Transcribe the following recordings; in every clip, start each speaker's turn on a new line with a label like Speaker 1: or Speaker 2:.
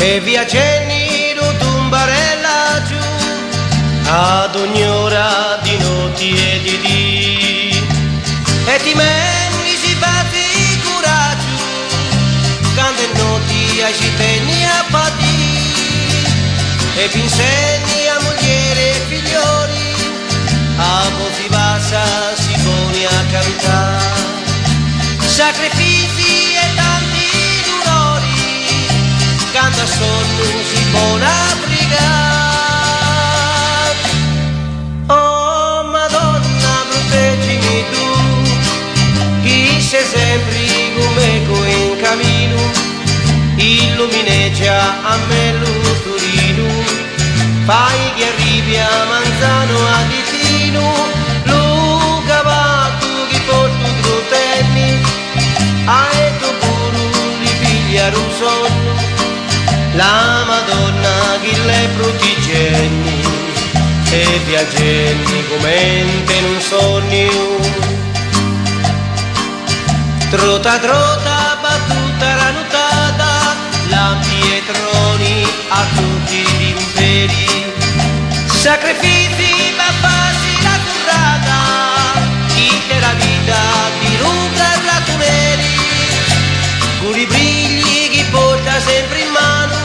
Speaker 1: e via Jenny lo tumbarella giù ad ogni ora di notti e di dì, e ti menni si fa figuraggio quando noti ai cittadini a patì, e pinsegni a moglie e figlioli a voce bassa si pone a cantare sacrifici e tanti dolori, canta sonno si pone a pregare. Oh Madonna, proteggimi tu, chi sei sempre come in cammino, illumineggia a me l'uturino, fai che arrivi a Manzano a Ditino, lo cavallo che porto grotenni, ai tuo puro li pigliare un sonno, la Madonna che le proteggenni, e viaggenni come in un sogno. Trota trota battuta la nuotata, lampi e troni a tutti gli imperi, sacrifici per farsi la currata, chi te la vita di lunga la tumeri, con i brigli che porta sempre in mano,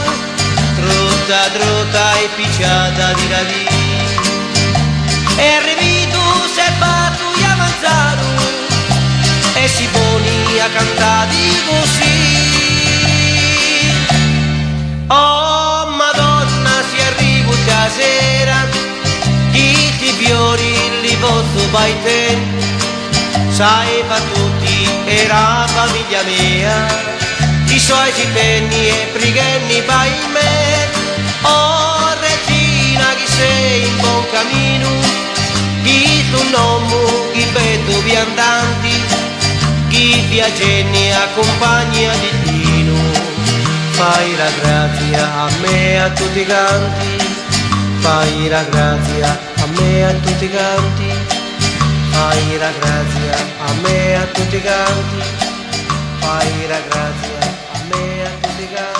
Speaker 1: trota trota e picciata di radì, e arrivito se battu a Manzano, e si poni a cantare così. Oh Madonna, si arrivo stasera, chi ti fiori li posso baiten, sai fa tutti era famiglia mia, i suoi cittadini e prighenni vai me. Oh regina che sei in buon cammino, chi tu nomo, chi vedo viandanti, chi viaggiani accompagna di Tino, fai la grazia a me e a tutti i canti, fai la grazia a me e a tutti i canti, fai la grazia a me e a tutti i canti, fai la grazia a me e a tutti i canti.